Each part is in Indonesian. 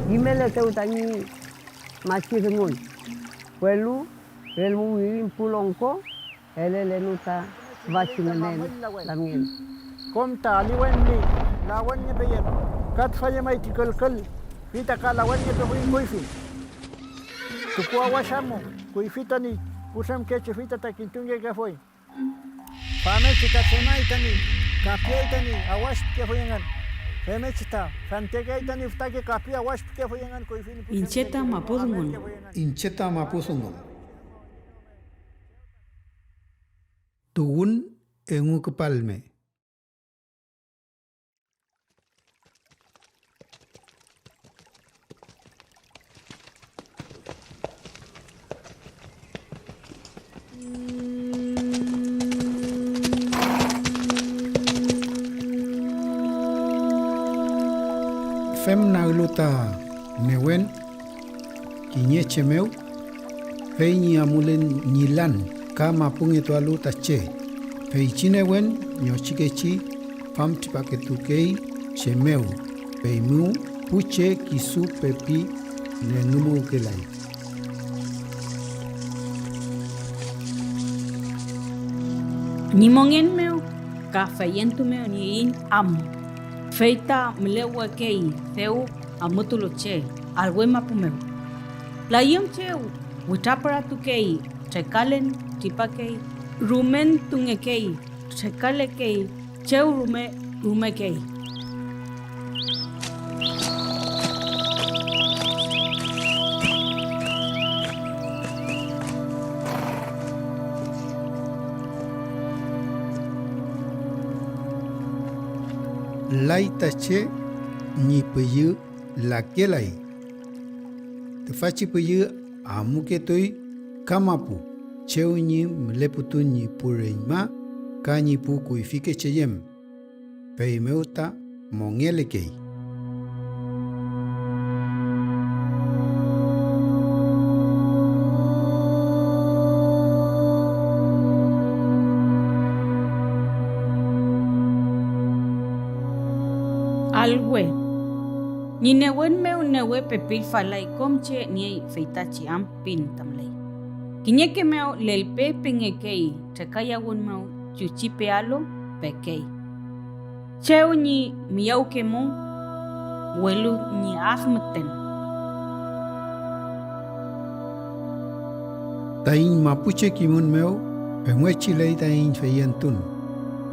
Imela teu tani machiremun. Puelu, relmu wirin pulongko, ele lenuta vachimenen lamien. Komta liwenni, lawenni beyen. Kat faye mai tikalkal, fita ka lawenni behuin kuifi. Tukua washamu, kuifitani, kusam keche fita takintunge gafoy. Fame chita semaitani, kapiaitani, awash ke foyengan. Feme chita, fantegaitani ftake kapia awash ke foyengan kuifini. Incheta mapudungun. Incheta mapusungun. Tugun engu kepalme. Fem na luta newen kinye chemeu fei amulen nilan kama punge to aluta che fei chinewen nyochikechi fam tipaketukei chemeu fei mu puche kisu pepi ne numu kelai. Ni mongen meu, ka fayentu meu ni in am. Feita mlewa kei, feu amutulo che, alwe mapu meu. La yem cheu, witapara tu kei, trekalen tipa kei, rumen tunge kei, trekale kei, cheu rume kei. Lai tache ni peyu la kelai. Te faci peyu amuke toi kamapu. Cheu ni mleputu ni pureima ka ni pu kuifike cheyem. Pei meuta mongele kei. Alwe. Ni newen meu newe pepil falai komche ni feitachi am pin tamlei. Kinyeke meu lelpe pingekei, trekaya wun meu chuchipe alo pekei. Cheu ni miau kemu, welu ni afmeten. Tain mapuche kimun meu pemwechi lei tain feyentun.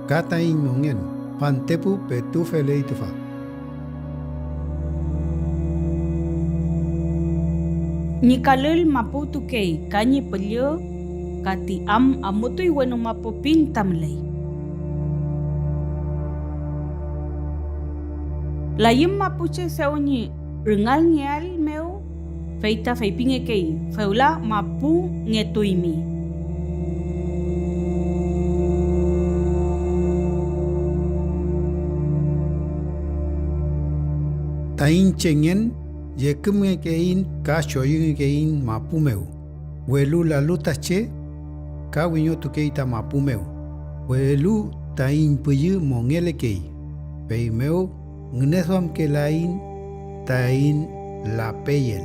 Ka tain mongen pantepu petu felei tufa. Ni kalil maputu kei kanyi pelyo kati am amutui wenu mapu pintam lei. Layim mapuche seunyi rengal ngial meu feita feipinge kei feula mapu ngetuimi. Tain chengen yekum kein ka choyung kein mapumeu. Welu la luta che ka winyo tu keita mapumeu. Welu tain puyu mongele kei. Pei meu ngneswam ke lain tain la peyel.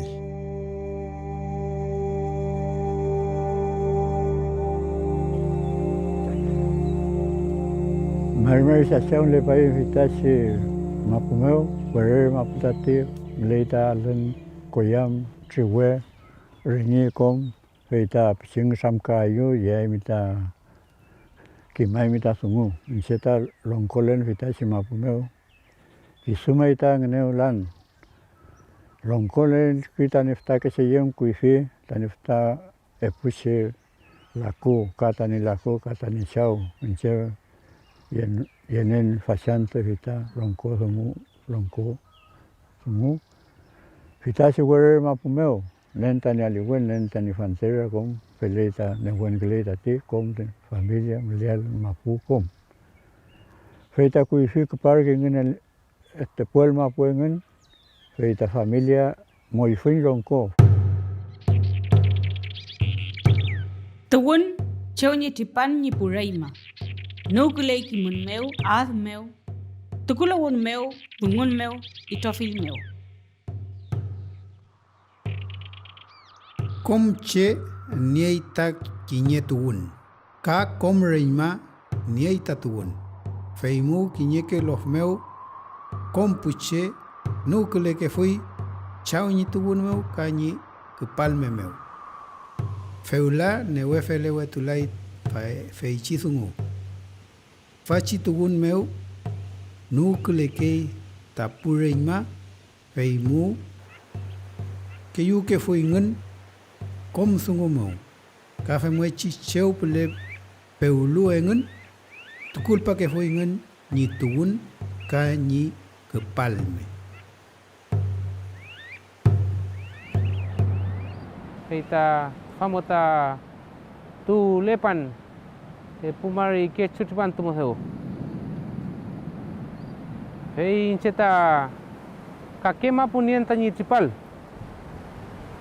Marmari sa siang le pai vitasi mapumeu, bere maputati leita len koyam triwe ringi kom feita pising samkayu ye mita kimai mita sungu inseta longkolen vitasi mapumeu isuma ita ngeneu lan longkolen kita nifta keseyem kuifi tanifta epusi laku katani chau inche yenen fasante vita longko sumu vita si were mapumeu lenta ni aliwen lenta ni fansera kom peleta ne buen geleta ti kom de familia melial mapu kom feita kui fi parque ngin este pueblo mapu ngin feita familia moi fin ronko Tawun cheu ni tipan ni puraima. No kulei ki mun meu, ad meu. Tukula won meu, bungun meu, itofil meu. Kom che nieita kinye tuun. Ka kom reima nieita tuun. Feimu kinye ke los meu. Kom puche no kule ke fui. Chao ni tuun meu ka ni ke palme meu. Feula ne wefele wetulai feichi sungu. Fachi tuun meu. No kule ke tapureima. Feimu ke yu ke fui ngen. Kom sungu mau. Kafe mwechi cheu pele peulu engen. Tukulpa ke foi ngen ni tuun ka ni kepalme. Kita famota tu lepan pumari ke chutupan tu moheu. Hei ceta kakema punien tanyi tripal.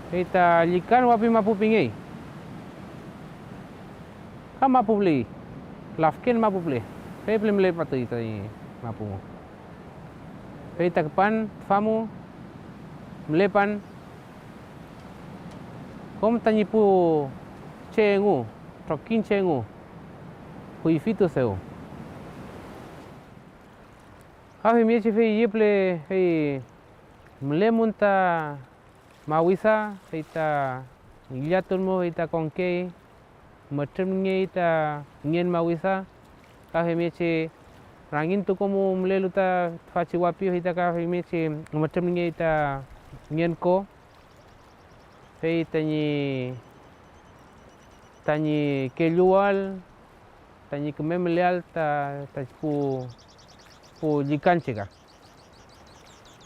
Kita likan wapi mapu pingai. Kam mapu beli. Lafken mapu beli. Hei beli beli patu itu mapu. Hei takpan famu melepan. Kom tanyi pu cengu, trokin cengu. Hui fitu seu. Kau mieci fei yeple hei melemunta mawisa kita lihatun mo kita kongke macam ni kita ngien mawisa kah mece rangin tu komu meleluta faci wapi kita kah mece macam ni kita ngien ko hei tanyi kelual tanyi kememelial ta pu jikan cika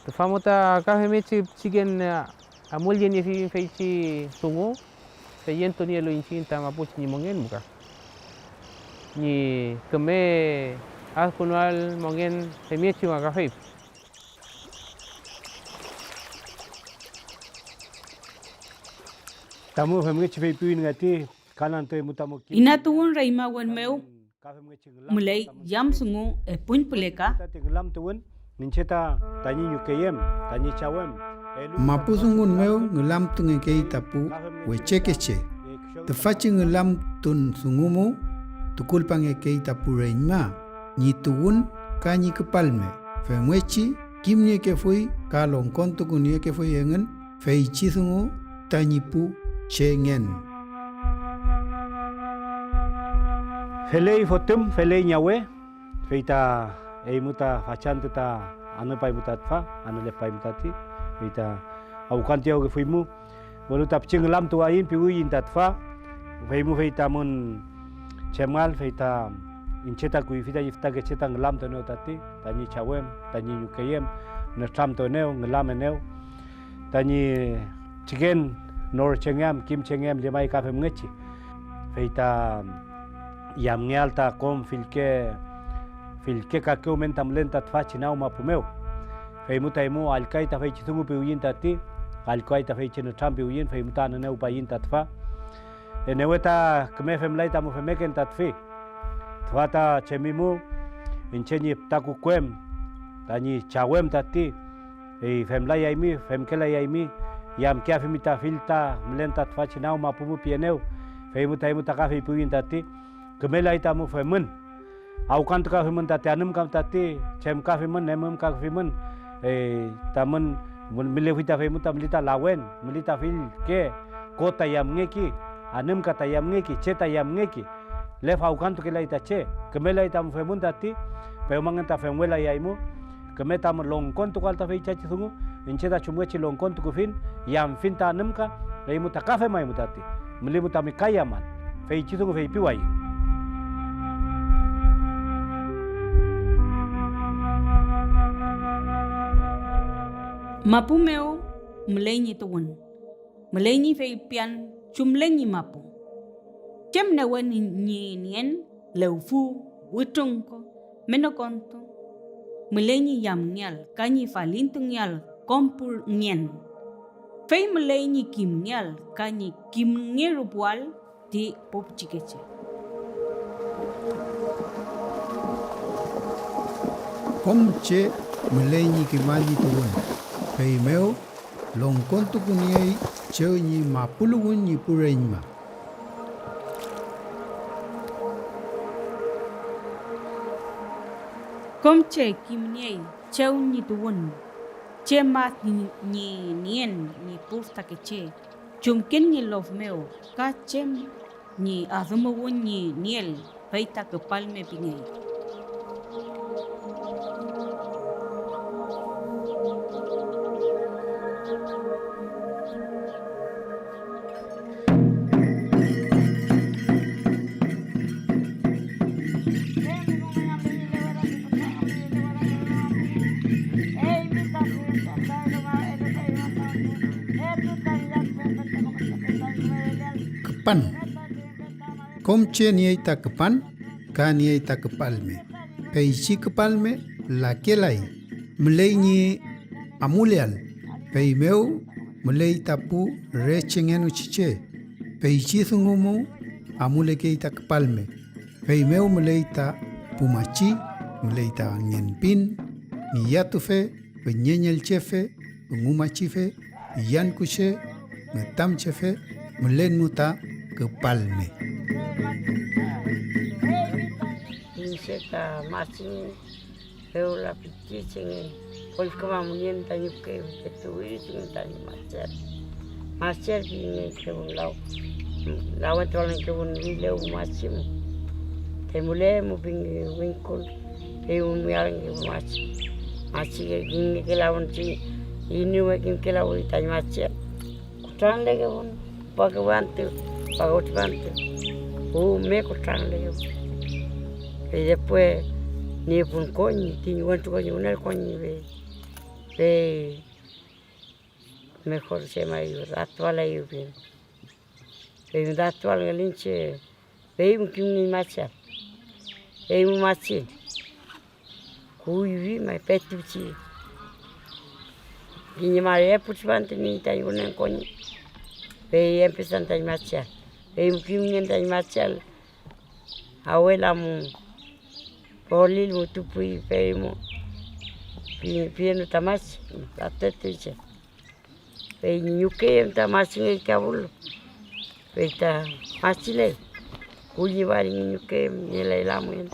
tu famuta kah mece cigen amul yen fi feici sungu feyen to ni lo incin ta mapu ni mongen buka ni keme kunwal mongen semieci ma kafe tamu famenge chifei piu ngati kanan to mutamu ki Ina tuun reima wan meu. Mulai yam sungu pun puleka. lam tuun nincheta tanyi nyukeyem tanyi chawem Mapu sungun meu ngelam tunge kei tapu wechekeche. Te faci ngelam tun sungumu tukul pange kei tapu reima. Ni tuun ka ni kepalme. Fe mwechi kimnie ke fui ka longkon tukunie ke fui engen. Fe ichi sungu tanyi pu chengen. felei fotum felei nyawe feita muta fachan ta anu pai mutat fa anu le pai mutati feita au kantiau ke fuimu bolu tap cinglam tu ain piuin tatfa feimu feita mun cemal feita inceta kui fita ifta ke ceta nglam to no tati tani chawem tani yukayem na tram to neo nglam neo tani chigen nor chengam kim chengam le mai ka fem ngechi feita yam ngalta kom filke ka ke mentam lenta tfa chinau mapumeu feimu taimu alkai ta fei chitungu piuin tati alkai ta fei china tram piuin feimu ta na neu pain tatfa eneweta keme fem lai ta mu femeken tatfi Twata chemimu incheni taku kwem tani chawem tati femla yaimi femkela yaimi yam kia femita filta mlenta tfachi nau mapumu pieneu feimu taimu takafi puin tati kemela itamu femun au kan ka femun tati anum kam tati chem ka femun nemum ka femun tamun milevita feimu tamlita lawen milita fil ke kota yam ngeki anum kata yam ngeki ceta yam ngeki lefa ukantu kela itache kemela itamu femun tati peumangan ta femuela yaimu kemeta melongkon tu kalta feicha chisungu incheta chumwechi longkon tu kufin yam finta nemka leimu takafe mai mutati melimu tamikaya man feichi sungu fei piwai Mapumeo mlenyi tuun. Melenyi fe pian chumlenyi mapu. Chem na wen ni nien leufu witung ko menokonto. Melenyi yam nyal kanyi falintung nyal kompul nyen. Fe melenyi kim nyal kanyi kim ngerubual di pop chikeche. Komche melenyi kimanyi tuun. Peimeo long kontu kuniei cheu nyi mapulugun nyi purenyma. Komche kim nyei cheu nyi tuun. Che mat nyi nien nyi puf takeche. Chumkin nyi love meo ka chem nyi azumagun nyi niel peita ke palme pingei. Kepan. Komche niei ta kepan, ka niei ta kepalme. Peichi kepalme la kelai. Melei nyi amuleal. Peimeu melei tapu rechengenu chiche. Peichi thungumu amule kei ta kepalme. Peimeu melei ta pumachi, melei ta ngenpin, ni yatufe, penyenyel chefe, pengumachife, yan kushe, ngetam chefe, melenu ta kepalme. Inseta masing eula piti sing kol kemamunian tanya ke ketui sing tanya macer bini kebun lawan tuan kebun wilau macam temule mu pingi wingkuleu miaring macam gini ke lawan si ini makin ke lawan tanya macer kutrang lagi pun pagawantu me kutrang lagi. Y después ni por coño, tiene cuánto coño, una coño ve mejor se llama actual ahí bien. Ve actual el hinche, ve un que un macha, ve un machi, cuy vi me petuchi. Y ni maría pues van ni tan una coño, ve empiezan tan macha, ve un que un tan macha, abuela mu. Polil mutu pui peimo pieno tamas atetiche pe nyuke tamas ngi kabul pe ta masile kuji bari nyuke nilai lamun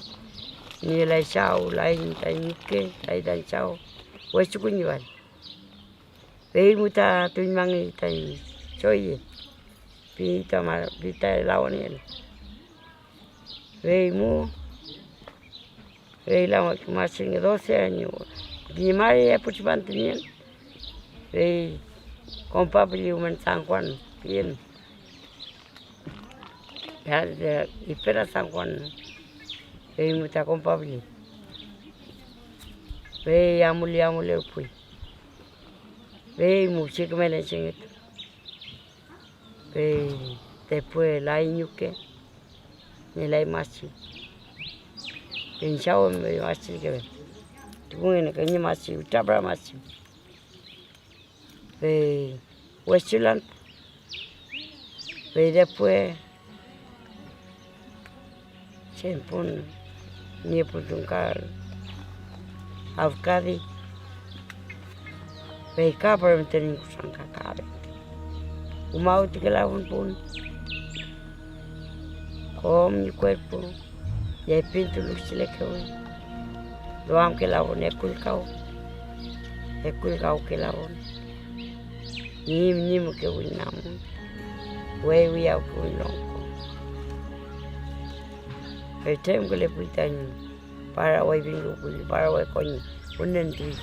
nilai chao lai ta nyuke lai dan chao wechu kuji bari pe muta tunmangi ta choye pi tamar pita lawan pe mu la más de 12 años. Mi madre ya pues mantenía. Con papá y un San Juan bien. Y espera San Juan. Mucha con papá. Amule pues. Mucho que me le enseñé. Después la iñuque. Ni la imachi. Insya Allah masih ke, tungguin ke ni masih, ucapra masih. Westulan, después, sempun ni pun tungkar, Afkadi, kapal menteri kusangka karet. Umau tiga lawan pun, mi cuerpo. Y el pinto lo que le quedó. Lo han que la bon es culcao que la bon. Ni mo que voy namo. Voy a un lonco. El tiempo que le puitan para hoy vengo para hoy coño. Un enti.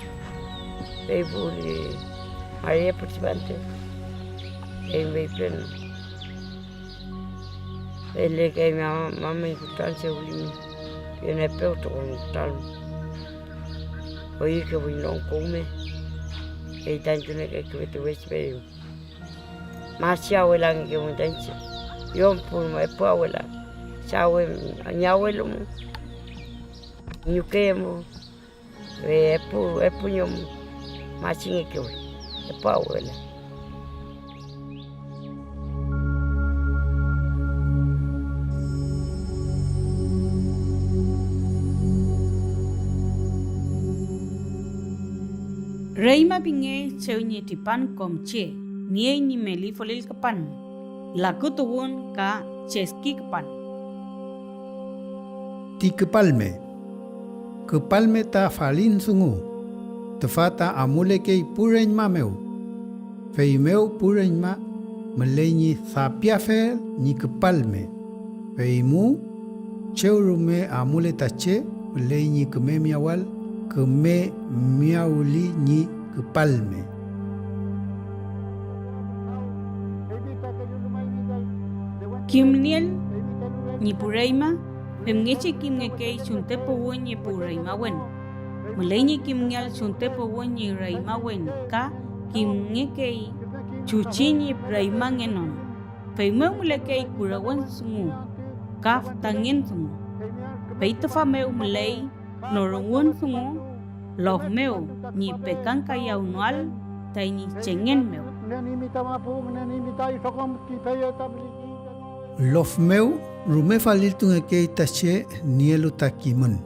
María participante. En mi pleno. El que mi mamá me importancia y en el peuto con tal. Oye que voy no come. Y tanto que te ves pero. Masih abuela que me dice. Yo por me puedo abuela. Chao, abuelo. Nyukemo. Epu nyom. Masih que me abuela. Reima pinge cheunya tipan kom che, nie ni meli folil kapan, laku tuwun ka cheski kapan. Ti kepalme ta falin sungu, tefata amule kei pureñ ma meu, fei meu pureñ ma, meleni sapia fel ni kepalme, fei mu, cheurume amule tache, meleni keme miawal, keme miauli ni kepalme. Kimniel ni pureima, pemngeche kimngekei suntepo won ni pureima wen. Meleni kimngel suntepo won ni reima wen ka kimngekei chuchini reima ngenon. Peimeu mulekei kurawan sungu, kaf tangin sungu. Peitafa meu mulei norungun sungu, loh meu ni pekan kaya unual, tai ni cengen meu. Lof meu, rume falil tunga kei tache nielu takimun.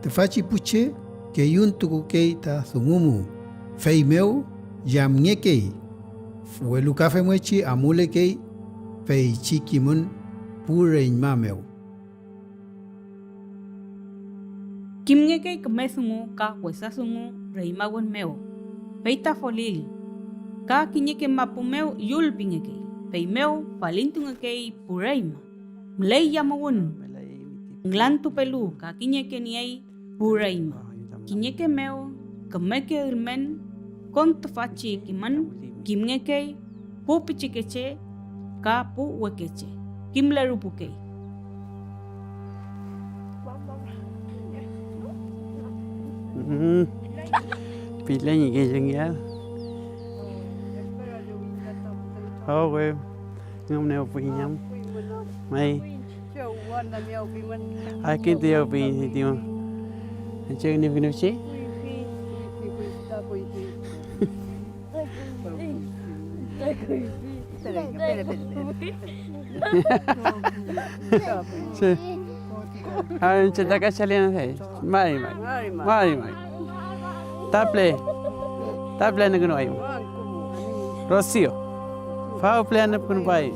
Te faci puche, ke yun tuku kei ta sungumu. Fei meu, jam nge kei. Fuelu kafe mwechi amule kei, fei chikimun pure inma meu. Kimngekei keme sungu ka wesa sungu reima wen meu. Peita folil, ka kinyeke mapu meu yul pingekei. Pei meu falintungekei pureima. Mlei yamawun. Nglantu pelu ka kinyeke niei pureima. Kinyeke meu kemeke ilmen kon tefaci kiman kimngekei pu pichikeche ka pu wekeche. Kimlerupukei. Pila ni ke jengya. Oh, we ngam neo pinyam. Mai. Ai kin tio pi tio. Chơi ni vinu chi. Ai cheta ka chalian hai. Mai. Taple na gano ayo. Rocio. Fao plan na pun pai.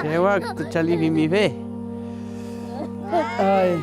Chewa tu chali mi ve. Ai.